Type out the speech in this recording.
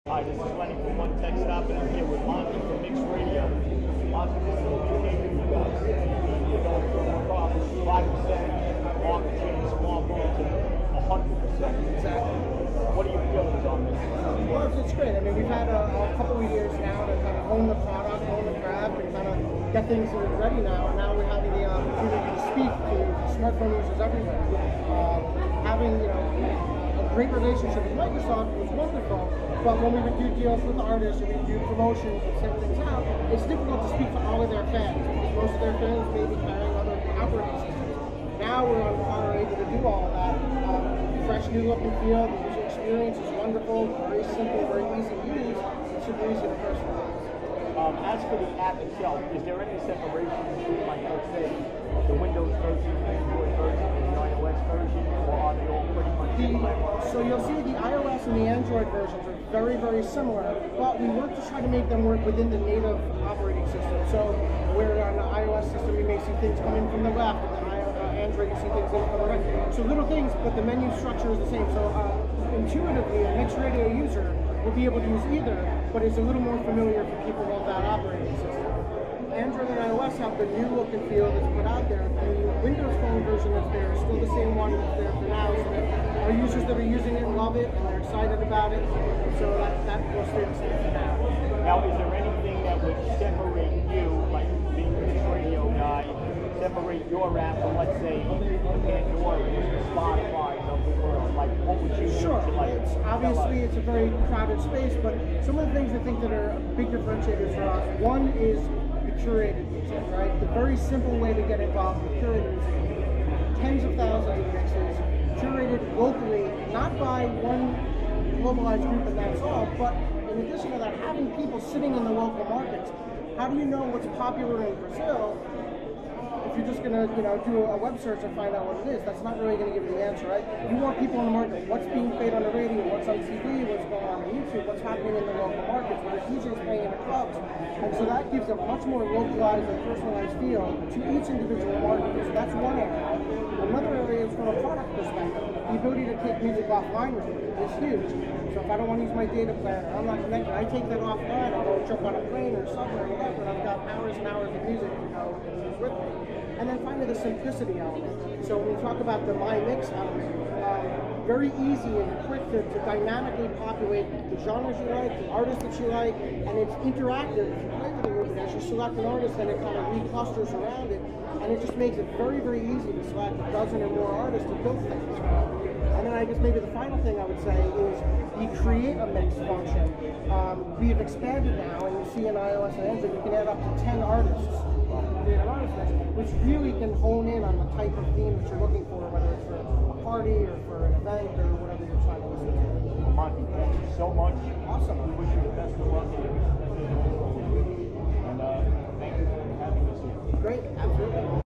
Hi, this is Lenny from One Tech Stop, and I'm here with Monty from MixRadio. Monty, this is what you came to you guys. You're going from 5% market share in smartphones to 100%. Exactly. What do you feel is on this? Well, it's great. I mean, we've had a couple of years now to kind of own the product, own the craft, and kind of get things ready now. And now we're having the opportunity to speak to smartphone users everywhere. Having, a great relationship with Microsoft was wonderful, but when we would do deals with artists or we do promotions and send things out, it's difficult to speak to all of their fans because most of their fans may be carrying other operating systems. Now we're able to do all of that. Fresh new look and feel, the user experience is wonderful, very simple, very easy to use, and super easy to personalize. As for the app itself, is there any separation between, like, let's say, the Windows version, the Android version, and the iOS version, or are they all pretty much similar? So you'll see the iOS and the Android versions are very, very similar, but we work to try to make them work within the native operating system. So where on the iOS system you may see things coming from the left, and the Android you see things in from the right. So little things, but the menu structure is the same. So intuitively, a MixRadio user will be able to use either, but it's a little more familiar for people of that operating system. Android and iOS have the new look and feel that's put out there. The Windows Phone version that's there is still the same one that's there for now. So our users that are using it love it and they're excited about it. So that will stay the same for now. Now, is there anything that would separate you, like being this radio guy, separate your app from, let's say, the Pandora, the Spotify of the world? Like, what would you do to, like, obviously it's a very crowded space, but some of the things I think that are big differentiators for us, one is the curated music, right? The very simple way to get involved with curated music. Tens of thousands of mixes, curated locally, not by one globalized group and that's all, but in addition to that, having people sitting in the local markets. How do you know what's popular in Brazil if you're just going to, do a web search and find out what it is? That's not really going to give you the answer, right? You want people in the market. What's being played on the radio? What's on TV? What's going on YouTube? What's happening in the local markets? What are DJs playing in the clubs? And so that gives a much more localized and personalized feel to each individual market. So that's one area. Another area is from a product perspective. The ability to take music offline with you is huge. So if I don't want to use my data plan, or I'm not connected, I take that offline, I'll go jump on a plane or subway or whatever, and I've got hours and hours of music to go and use with me. And then finally the simplicity element. So when we talk about the My Mix element, very easy and quick to dynamically populate the genres you like, the artists that you like, and it's interactive. If you play with it a little bit, as you select an artist, then it kind of reclusters around it, and it just makes it very, very easy to select a dozen or more artists to build things from. And then I guess maybe the final thing I would say is the create a mix function. We have expanded now, and you see in iOS and Android, you can add up to 10 artists. Create an artist mix, which really can hone in on the type of theme that you're looking for, whether it's for a party or for an event or whatever you're trying to listen to. Monty, thank you so much. Awesome. We wish you the best of luck. And thank you for having us here. Great, absolutely.